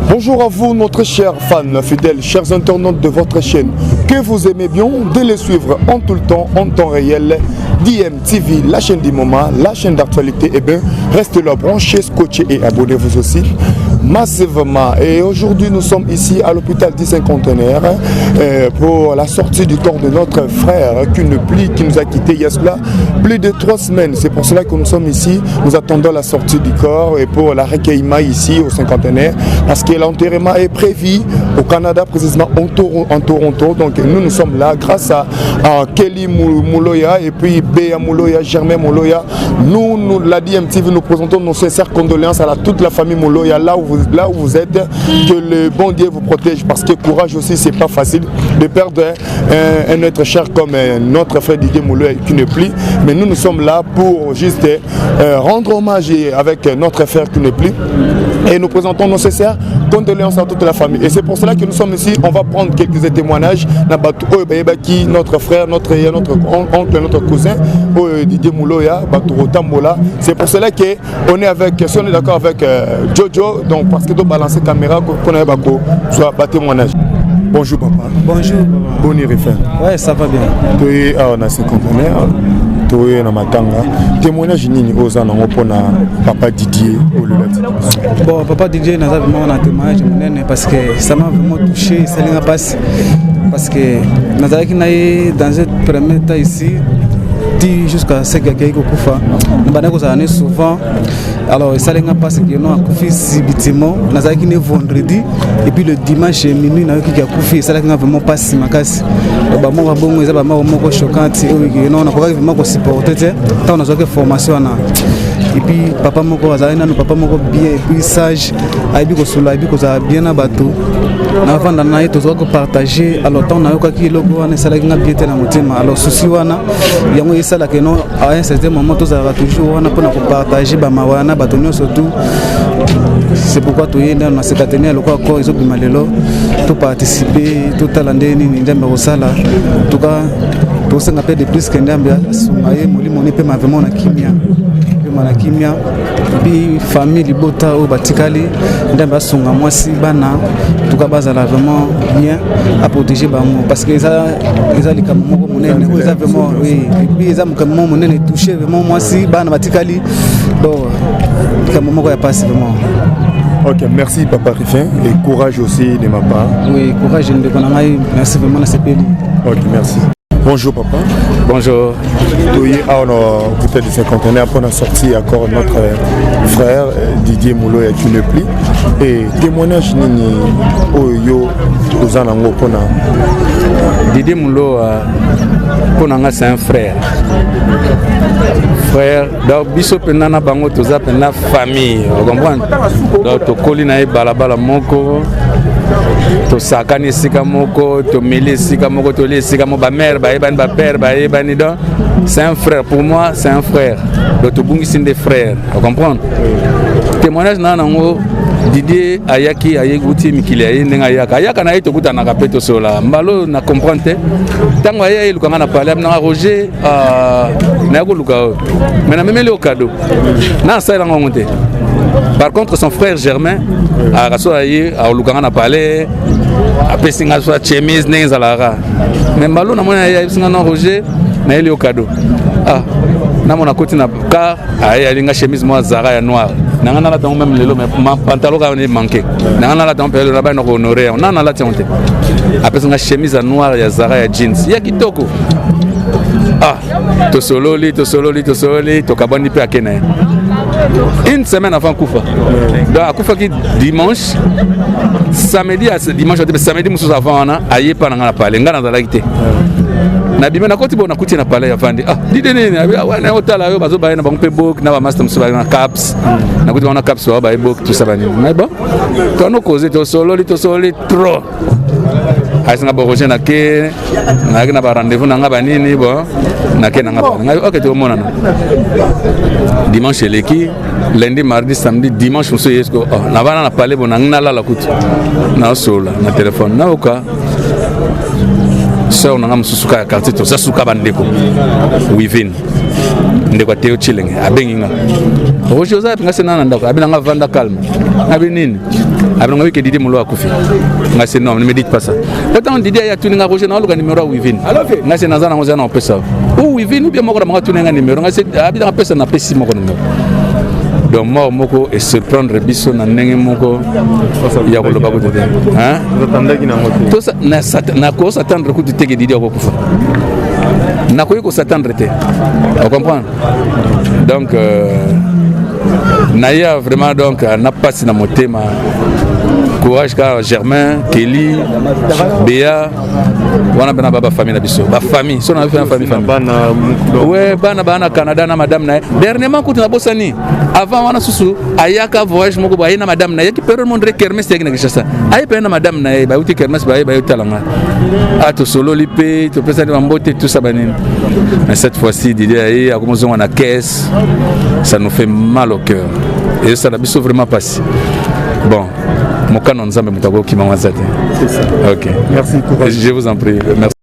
Bonjour à vous, notre chers fans fidèles, chers internautes de votre chaîne, que vous aimez bien, de les suivre en tout le temps, en temps réel. DMTV, la chaîne du moment, la chaîne d'actualité, et bien, restez là, branchez, scotchez et abonnez-vous aussi massivement. Et aujourd'hui, nous sommes ici à l'hôpital du Cinquantenaire pour la sortie du corps de notre frère qui nous a quitté il y a cela plus de 3 semaines. C'est pour cela que nous sommes ici. Nous attendons la sortie du corps et pour la recueillement ici au Cinquantenaire parce que l'enterrement est prévu au Canada, précisément en Toronto. Donc nous sommes là grâce à Kelly Mouloya et puis Béa Mouloya, Germain Mouloya. Nous, la DMTV, nous présentons nos sincères condoléances à toute la famille Mouloya là où vous êtes. Que le bon Dieu vous protège parce que courage aussi, c'est pas facile de perdre un être cher comme notre frère Didier Mouloya qui ne plie. Mais nous sommes là pour juste rendre hommage avec notre frère qui ne plie. Et nous présentons nos sincères condoléances à toute la famille. Et c'est pour cela que nous sommes ici. On va prendre quelques témoignages. Notre frère, notre oncle, notre cousin, Didier Mouloya, Tambola. C'est pour cela qu'on est avec, si on est d'accord avec Jojo, donc parce que de balancer caméra, qu'on a soit bas témoignage. Bonjour papa. Bonjour papa. Bon irréférent. Ouais, ça va bien. Tu es on a 50 ans. Tu es dans ma tanga. Témoignage nini aux ans pour papa Didier au Bon, papa Didier n'a vraiment un témoignage parce que ça m'a vraiment touché, ça l'a passé parce que nous avons dans cette première temps ici jusqu'à ce que quelqu'un kufa nous avons souvent alors ça l'a passé que nous avons kufi subitement nous avons vendredi et puis le dimanche minuit nous avons kufi ça l'a vraiment passé makasi ba mo bongo eza ba mo choquant non on a vraiment supporter tant on a fait formation et puis papa moko azali nanu papa moko bien et puis sage aibi ko sula aibi ko za bien na bato na vanda na yeto zo ko partager alors tant na yoka ki logo wana sala nga bien na motima alors souci wana yango esala que non à un certain moment to za toujours wana pour na ko partager ba mawana bato nyo surtout c'est pourquoi to yenda na sekatenia lokwa ko izo bimalelo to participer to talande ni ndemba ko sala tout cas to senga pe de plus que ndemba sumaye molimo ni pe ma vraiment na kimia na kimia bi famille bota au batikali ndamba songa mwasi bana tuka bazala vraiment bien à protéger bango parce que ça les kamoko monene ils vraiment oui bi za kamoko monene toucher vraiment mwasi bana batikali donc kamoko ya passe vraiment. Ok, merci papa Rifin et courage aussi de ma part. Oui, courage de konangai, merci vraiment na CPL. Ok, merci. Bonjour papa. Bonjour. Oui, on a peut-être du Cinquantenaire pour sortir encore notre frère Didier Mouloya qui ne plie. Et témoignage nini oyo ozanango pona. Didier Mouloya ponanga c'est un frère. Frère, donc biso penana bango toza pena famille, vous comprenez? Donc to kolina e balabala moko. To sakani sika moko, to meli sika moko, to li sika moko, ba mère, ba ebani, ba père, ba ebani, donc c'est un frère, pour moi c'est un frère. Donc to bungi sind des frères, vous comprenez? Témoignage na nango Didier ayaki ayekuti mikili ayi ndenga ayaka na ito kuta na kapeto sola mbalo na comprendre tango ayi lukanga na parler na Roger na ko luka mais na memeli au cadeau na ça la ngonte. Par contre son frère Germain a raso ayi a lukanga na parler a pesinga so chemise nenza lara mais mbalo na mona ayi singa na Roger na eli au cadeau na mona koti na car ayi alinga chemise moi Zara ya noir. Nangana la même le mais pantalon quand est manqué. Nangana la temps période là-bas nous honorer. On a la temps. Après une chemise noire ya Zara ya jeans. Ya kitoko. To sololi, to kabani pe akena. Une semaine avant Koufa. Donc Koufa qui dimanche samedi à dimanche samedi musu avant na aye pa na parler ngana za lakite. Na bimena koti bona kuti na parler afandi. Dide nini na hotala yo bazo ba na bango pe book na ba master musu ba na caps. Na kuti na caps wa ba book tout ça ba ni. Mais bon. To no cause to sololi trop. Asinga bo Roger na ke na ba rendez-vous na nga ba nini bon. Na ke na nga ba. OK to mona na. Dimanche leki, lundi, mardi, samedi, dimanche musu yesko. Na bana na parler bon na la kuti. Na sola na téléphone. Na oka. So on a musuka quartier to sasuka bandeko within ndeko teo chilling abenginga Roger oza nga se nana ndako abi nga vanda calme abi nini abi nga wiki Didier Molo akufi nga se non ne me dites pas ça pourtant Didier ya tuninga Roger na luka numéro Wivin nga se nazana ngoza na pesa ou Wivin bien moko na tuninga numéro nga se abi na pesa na pesi moko numéro donc moi moko et surprendre biso na ndenge moko ya koloba ko tete hein tout ça na ko s'attendre ko tete Didier ko kufa na ko s'attendre te on comprend donc Naya vraiment donc n'a pas si na motema courage car Germain Kelly Béa wana bana baba famille na biso ba famille so na famille ouais bana Canada na madame na dernièrement quand na bosani avant wana susu ayaka voyage moko ba na madame na yaki période mondre kermesse yaki na kishasa ay pe na madame na ba uti kermesse ba utalanga ato solo lipe to pesa de mbote tout ça banine mais cette fois-ci Didier a commencé à la caisse ça nous fait mal au cœur et ça n'a pas vraiment passé bon mon canon nous a même qui m'a mazate c'est ça ok merci je vous en prie merci.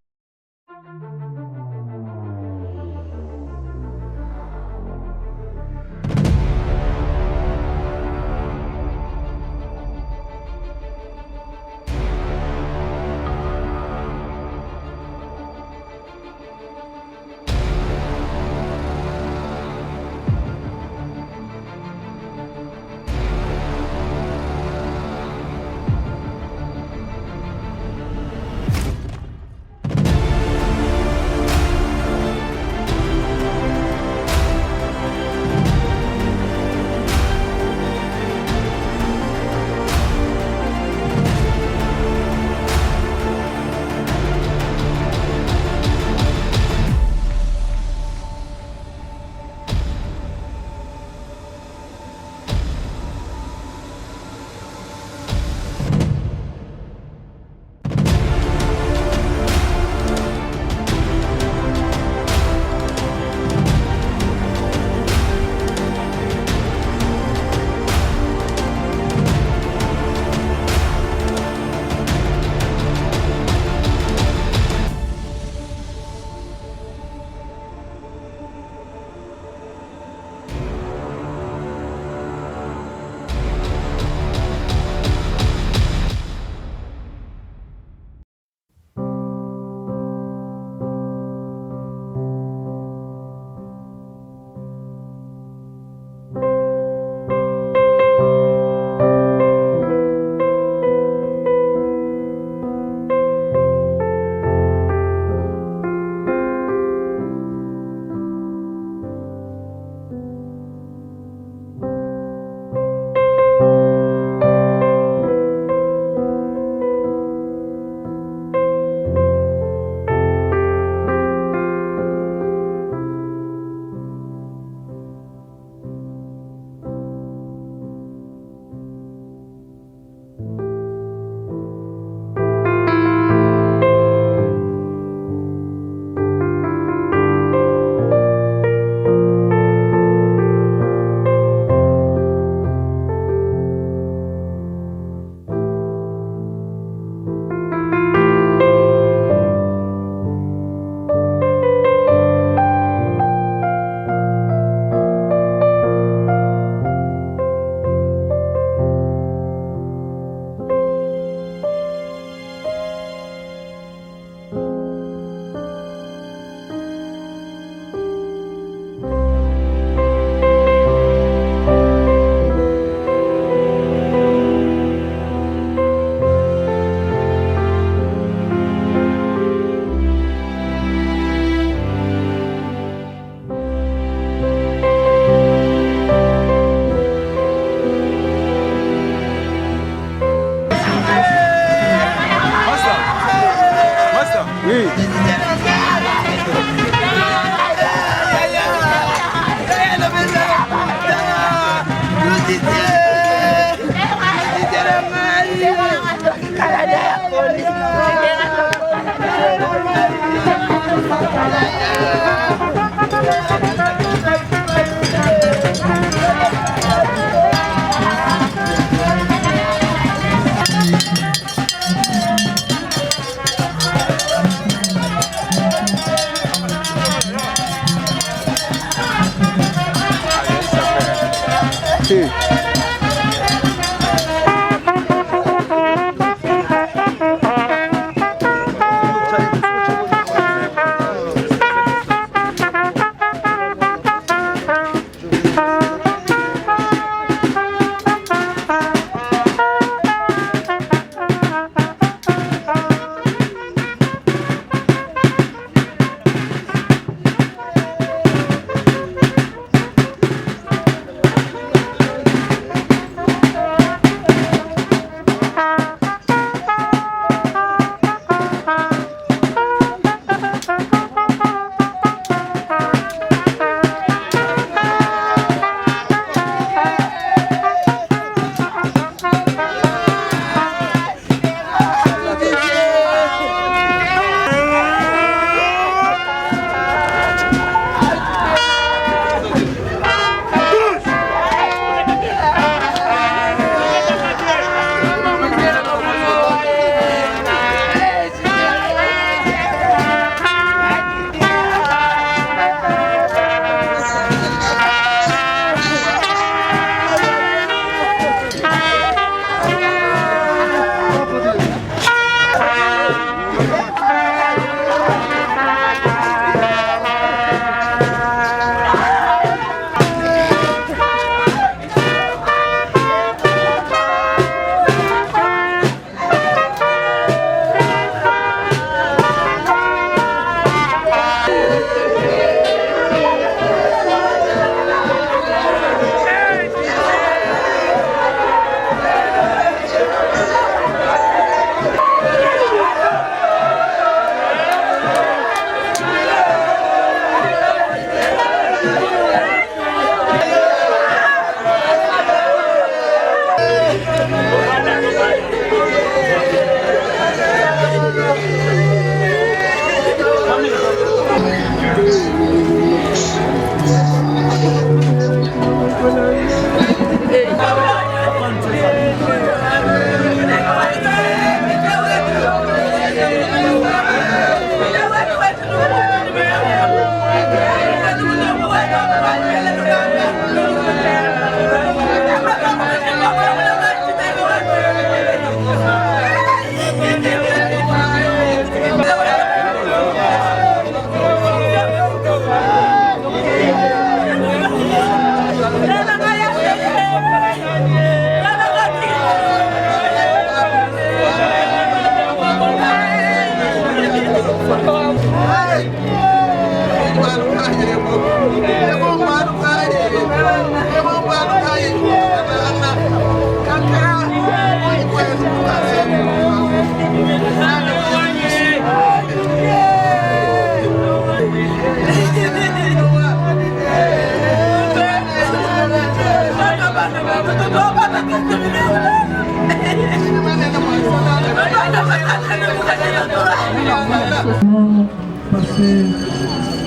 Passer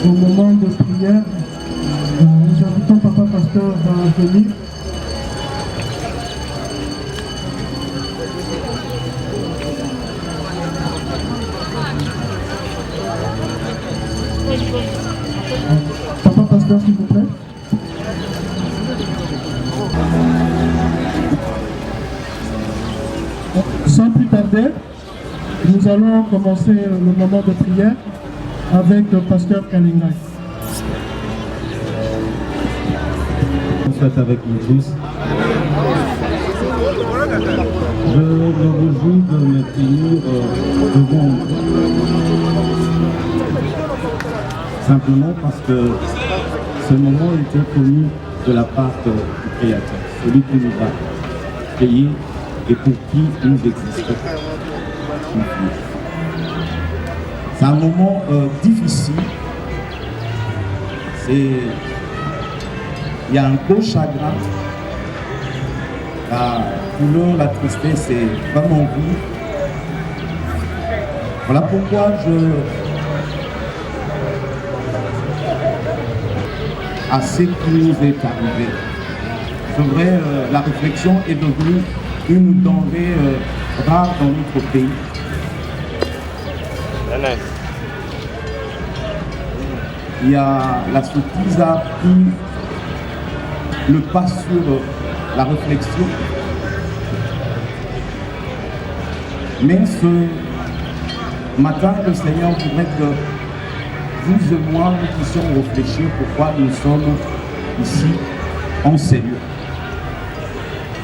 au moment de prière, nous invitons Papa Pasteur à venir. Papa Pasteur, s'il vous plaît. Sans plus tarder, nous allons commencer le moment de prière avec le pasteur Kalingay. On souhaite avec nous tous. Je me réjouis de me tenir devant vous. Simplement parce que ce moment était connu de la part du Créateur, celui qui nous a créés et pour qui nous existons. C'est un moment difficile. Il y a un gros chagrin. La douleur, la tristesse, c'est vraiment vif. Voilà pourquoi à ce qui nous est arrivé. C'est vrai, la réflexion est devenue une denrée rare dans notre pays. Il y a la sottise a pris le pas sur la réflexion. Mais ce matin, le Seigneur voudrait que vous et moi, nous puissions réfléchir pourquoi nous sommes ici en ces lieux.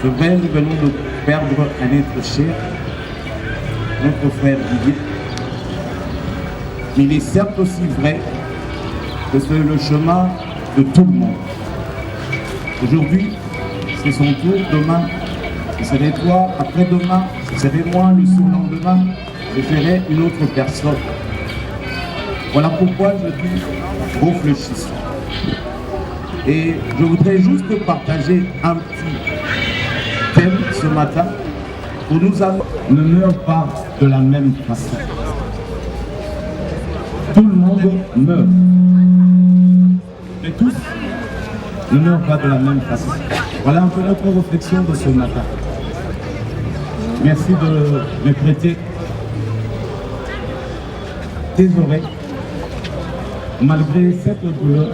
C'est vrai, nous venons de perdre un être cher, notre frère Didier. Mais il est certes aussi vrai que c'est le chemin de tout le monde. Aujourd'hui, c'est son tour, demain, ce serait toi, après-demain, ce serait moi, le surlendemain, je ferai une autre personne. Voilà pourquoi je dis réfléchissons. Et je voudrais juste partager un petit thème ce matin pour nous amener. Ne meurt pas de la même façon. Tout le monde meurt. Mais tous ne meurent pas de la même façon. Voilà un peu notre réflexion de ce matin. Merci de me prêter tes oreilles, malgré cette douleur,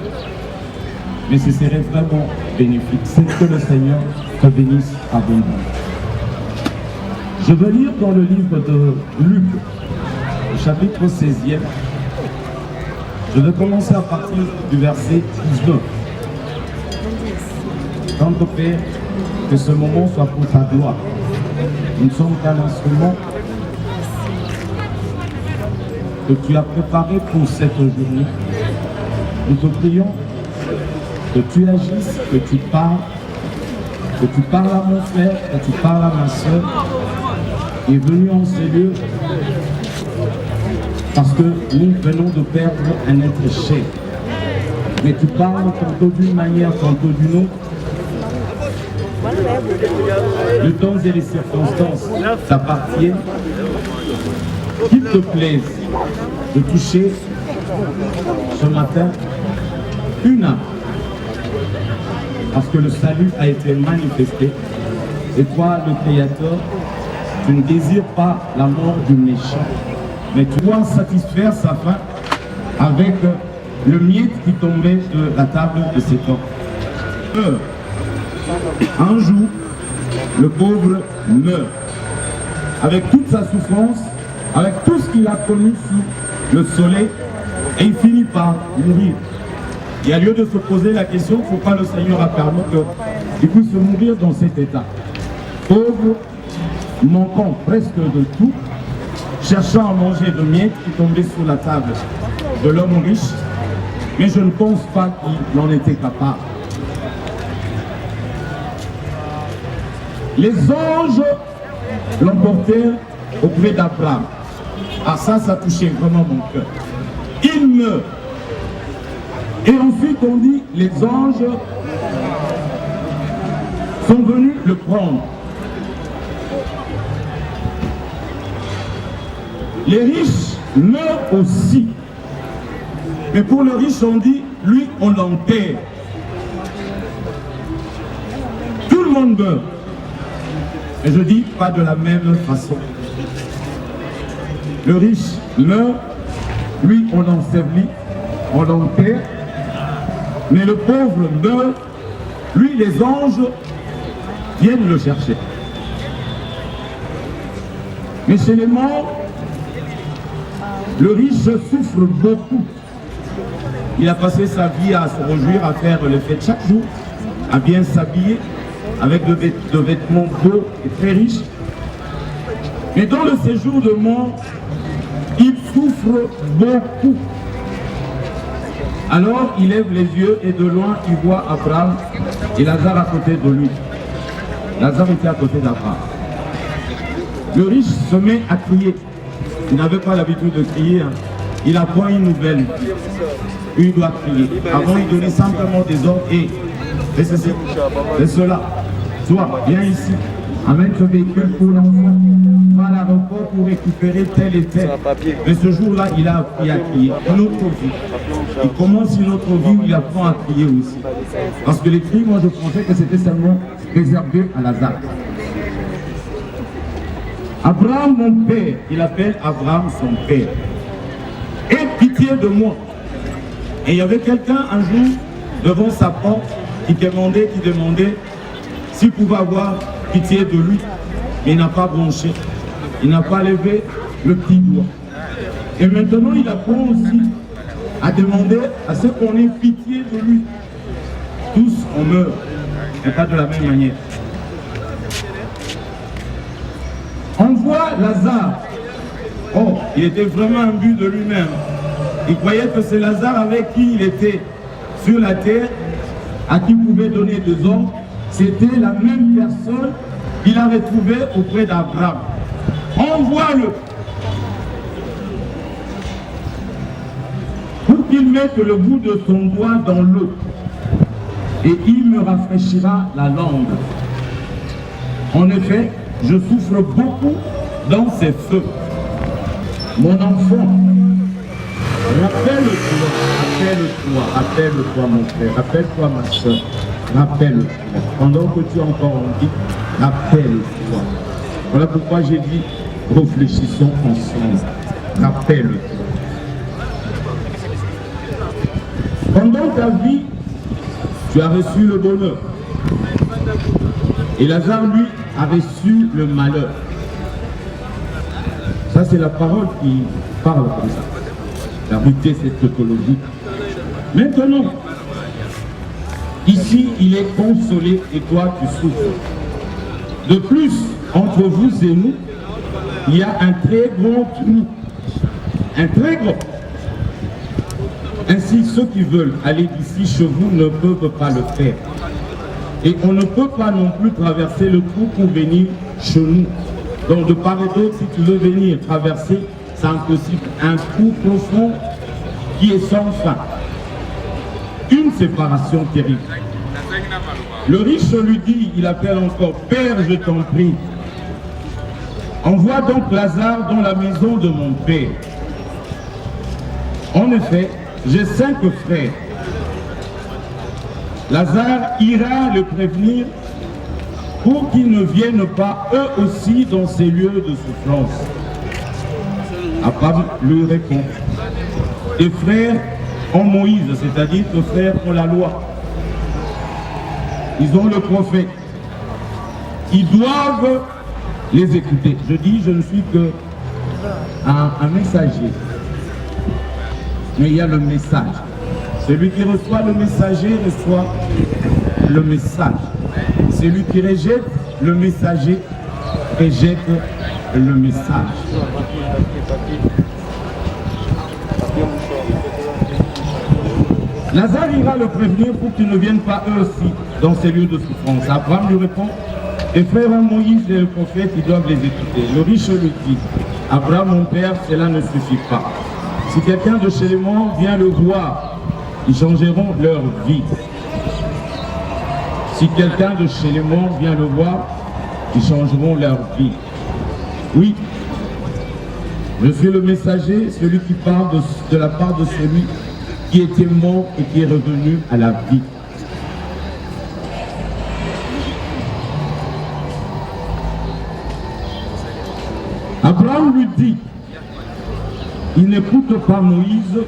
mais ce serait vraiment bénéfique. C'est que le Seigneur te bénisse abondamment. Je veux lire dans le livre de Luc, au chapitre 16e. Je vais commencer à partir du verset 19. Tante Père, que ce moment soit pour ta gloire. Nous ne sommes qu'un instrument que tu as préparé pour cette journée. Nous te prions que tu agisses, que tu parles à mon frère, que tu parles à ma soeur, qui est venu en ces lieux parce que nous venons de perdre un être cher. Mais tu parles tantôt d'une manière, tantôt d'une autre. Le temps et les circonstances t'appartiennent. Qu'il te plaise de toucher ce matin une âme. parce que le salut a été manifesté. Et toi, le Créateur, tu ne désires pas la mort du méchant, mais tu dois satisfaire sa faim avec le miette qui tombait de la table de cet homme. Un jour, le pauvre meurt, avec toute sa souffrance, avec tout ce qu'il a connu sous le soleil, et il finit par mourir. Il y a lieu de se poser la question, pourquoi le Seigneur a permis qu'il puisse mourir dans cet état. Pauvre, manquant presque de tout, cherchant à manger de miettes qui tombaient sur la table de l'homme riche, mais je ne pense pas qu'il en était capable. Les anges l'emportèrent auprès d'Abraham. Ah ça touchait vraiment mon cœur. Il meurt. Et ensuite on dit, les anges sont venus le prendre. Les riches meurent aussi. Mais pour le riche, on dit, lui, on l'enterre. Tout le monde meurt. Et je dis, pas de la même façon. Le riche meurt, lui, on l'ensevelit, on l'enterre. Mais le pauvre meurt, lui, les anges viennent le chercher. Mais chez les morts, le riche souffre beaucoup. Il a passé sa vie à se réjouir, à faire les fêtes chaque jour, à bien s'habiller, avec de vêtements beaux et très riches. Mais dans le séjour de mort, il souffre beaucoup. Alors il lève les yeux et de loin il voit Abraham et Lazare à côté de lui. Lazare était à côté d'Abraham. Le riche se met à crier. Il n'avait pas l'habitude de crier. Hein. Il apprend une nouvelle. Il doit crier. Avant, il donnait simplement des ordres. Et fais ceci, fais cela. Toi, viens ici. Amène ce véhicule pour l'enfant. Va à l'aéroport pour récupérer tel et tel. Mais ce jour-là, il a appris à crier. Une autre vie. Il commence une autre vie où il apprend à crier aussi. Parce que les cris, moi, je pensais que c'était seulement réservé à Lazare. Abraham, mon père, il appelle Abraham son père. Aie pitié de moi. Et il y avait quelqu'un un jour devant sa porte qui demandait s'il pouvait avoir pitié de lui. Mais il n'a pas bronché. Il n'a pas levé le petit doigt. Et maintenant, il apprend aussi à demander à ce qu'on ait pitié de lui. Tous, on meurt, mais pas de la même manière. On voit Lazare. Oh, il était vraiment imbu de lui-même. Il croyait que c'est Lazare avec qui il était sur la terre, à qui il pouvait donner des ordres. C'était la même personne qu'il a retrouvée auprès d'Abraham. Envoie-le pour qu'il mette le bout de son doigt dans l'eau et il me rafraîchira la langue. En effet, je souffre beaucoup dans ces feux. Mon enfant, rappelle-toi mon frère, rappelle-toi ma soeur, rappelle-toi. Pendant que tu es encore en vie, rappelle-toi. Voilà pourquoi j'ai dit, réfléchissons ensemble. Rappelle-toi. Pendant ta vie, tu as reçu le bonheur. Et Lazare, lui, a reçu le malheur. Ça, c'est la parole qui parle comme ça. La vérité, c'est tautologique. Maintenant, ici, il est consolé et toi, tu souffres. De plus, entre vous et nous, il y a un très grand trou. Un très grand. Ainsi, ceux qui veulent aller d'ici chez vous ne peuvent pas le faire. Et on ne peut pas non plus traverser le trou pour venir chez nous. Donc de part et d'autre, si tu veux venir traverser, c'est impossible. Un trou profond qui est sans fin. Une séparation terrible. Le riche lui dit, il appelle encore, Père, je t'en prie, envoie donc Lazare dans la maison de mon père. En effet, j'ai 5 frères. Lazare ira le prévenir pour qu'ils ne viennent pas eux aussi dans ces lieux de souffrance. Abraham lui répond, tes frères ont Moïse, c'est-à-dire tes frères ont la loi. Ils ont le prophète. Ils doivent les écouter. Je dis, je ne suis que un messager. Mais il y a le message. Celui qui reçoit le messager reçoit le message. Celui qui rejette le messager rejette le message. Lazare ira le prévenir pour qu'ils ne viennent pas eux aussi dans ces lieux de souffrance. Abraham lui répond, les frères ont Moïse et le prophète, ils doivent les écouter. Le riche lui dit, Abraham mon père, cela ne suffit pas. Si quelqu'un de chez les morts vient le voir, ils changeront leur vie. Si quelqu'un de chez les morts vient le voir, ils changeront leur vie. Oui, je suis le messager, celui qui parle de la part de celui qui était mort et qui est revenu à la vie. Abraham lui dit, il n'écoute pas Moïse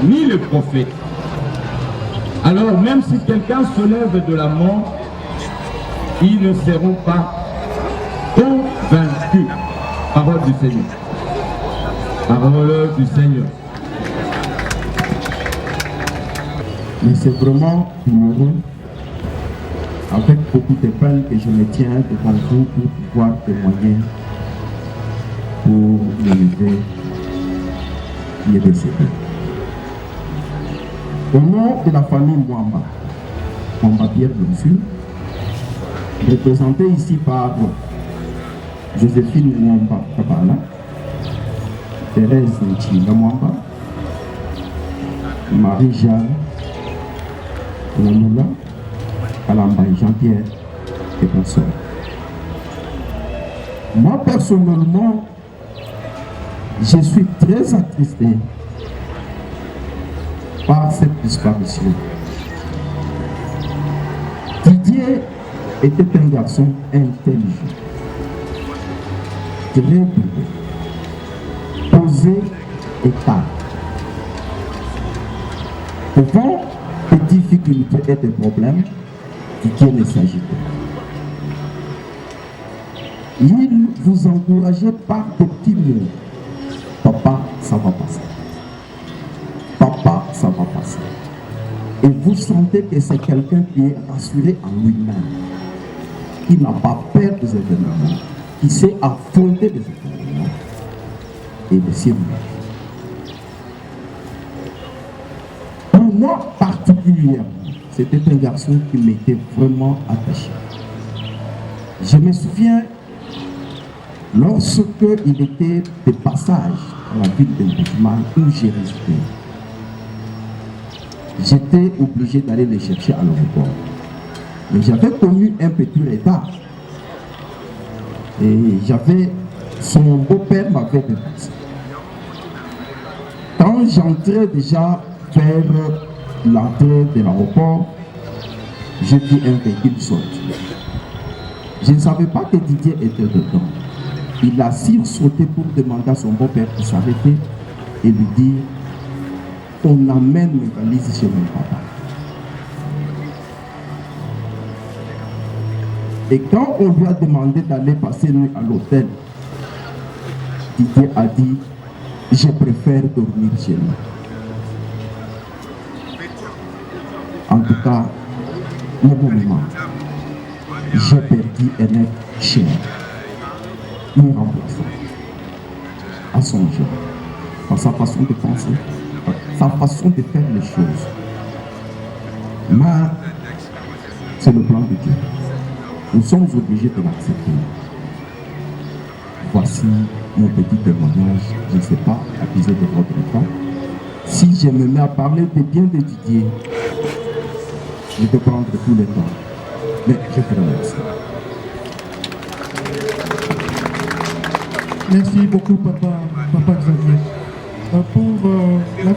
ni le prophète. Alors même si quelqu'un se lève de la mort, ils ne seront pas convaincus. Parole du Seigneur. Parole du Seigneur. Mais c'est vraiment douloureux, avec beaucoup de peine que je me tiens devant vous pour pouvoir témoigner pour le neveu qui est décédé. Au nom de la famille Mwamba Pierre bien sûr, représenté ici par Joséphine Mwamba Kabala, Thérèse Nchila Mwamba, Marie-Jeanne Nanoula, Kalamba et Jean-Pierre et consorts. Moi personnellement, je suis très attristé par cette disparition. Didier était un garçon intelligent, très doué, posé et calme. Devant des difficultés et des problèmes, Didier ne s'agit pas. Il vous encourageait par des petits mots. Papa, ça va passer. Papa, ça va passer. Et vous sentez que c'est quelqu'un qui est rassuré en lui-même, qui n'a pas peur des événements, qui sait affronter des événements et de s'y mettre. Pour moi particulièrement, c'était un garçon qui m'était vraiment attaché. Je me souviens, lorsque il était de passage à la ville de Bousman où j'ai résidé, j'étais obligé d'aller le chercher à l'aéroport. Mais j'avais connu un petit retard. Et son beau-père m'avait dépassé. Quand j'entrais déjà vers l'entrée de l'aéroport, j'ai vu un véhicule sortir. Je ne savais pas que Didier était dedans. Il a sursauté pour demander à son beau-père de s'arrêter et lui dire, on amène mes valises chez mon papa. Et quand on lui a demandé d'aller passer nuit à l'hôtel, Didier a dit, je préfère dormir chez nous. En tout cas, au moment, j'ai perdu un être cher, irremplaçable, à son genre, dans sa façon de penser, sa façon de faire les choses. Mais c'est le plan de Dieu. Nous sommes obligés de l'accepter. Voici mon petit témoignage. Je ne sais pas abuser de votre temps. Si je me mets à parler de bien de Didier, je peux prendre tout le temps. Mais je te remercie. Merci beaucoup, Papa Xavier. Pour la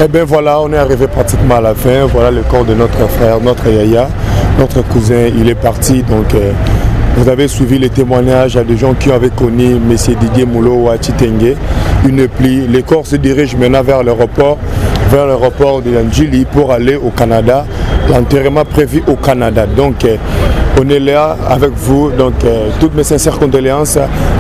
Eh bien voilà, on est arrivé pratiquement à la fin. Voilà le corps de notre frère, notre Yaya, notre cousin, il est parti. Donc vous avez suivi les témoignages à des gens qui avaient connu M. Didier Moulo à Chitenge. Une plie. Les corps se dirigent maintenant vers l'aéroport de Njili pour aller au Canada. L'enterrement prévu au Canada. Donc on est là avec vous. Donc toutes mes sincères condoléances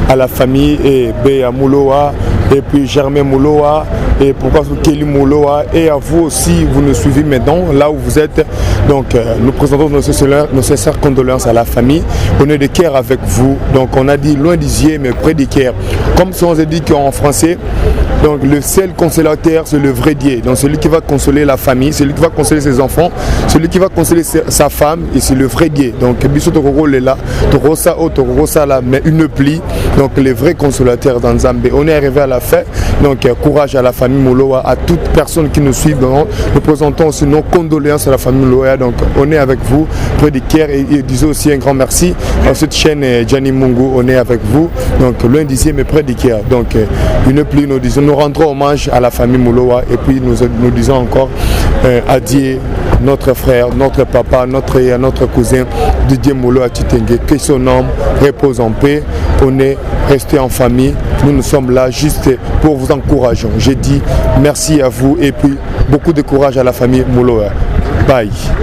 à la famille et Béa Mouloa et puis Germain Mouloa et pourquoi Kelly Mouloa et à vous aussi, vous nous suivez maintenant là où vous êtes. Donc nous présentons nos sincères condoléances à la famille. On est de cœur avec vous. Donc on a dit loin d'Isier mais près du cœur. Comme si on s'est dit qu'en français, donc le seul consolateur c'est le vrai Dieu. Donc celui qui va consoler la famille, celui qui va consoler ses enfants, celui qui va consoler sa femme et c'est le vrai Dieu. Donc Bissot Tokoro est là, Tokoro là, mais une plie. Donc les vrais consolateurs dans Zambé. On est arrivé à la fin. Donc courage à la famille Mouloa, à toute personne qui nous suit. Donc, nous présentons aussi nos condoléances à la famille Mouloa. Donc on est avec vous près du cœur et disons aussi un grand merci à cette chaîne Gianni Mungu. On est avec vous. Donc loin d'ici mais près du cœur. Donc une plie, nous rendrons hommage à la famille Mouloa et puis nous disons encore adieu notre frère, notre papa, notre cousin Didier Moulo à Chitenge, que son âme repose en paix. On est resté en famille, nous sommes là juste pour vous encourager. J'ai dit merci à vous et puis beaucoup de courage à la famille Moulo. Bye.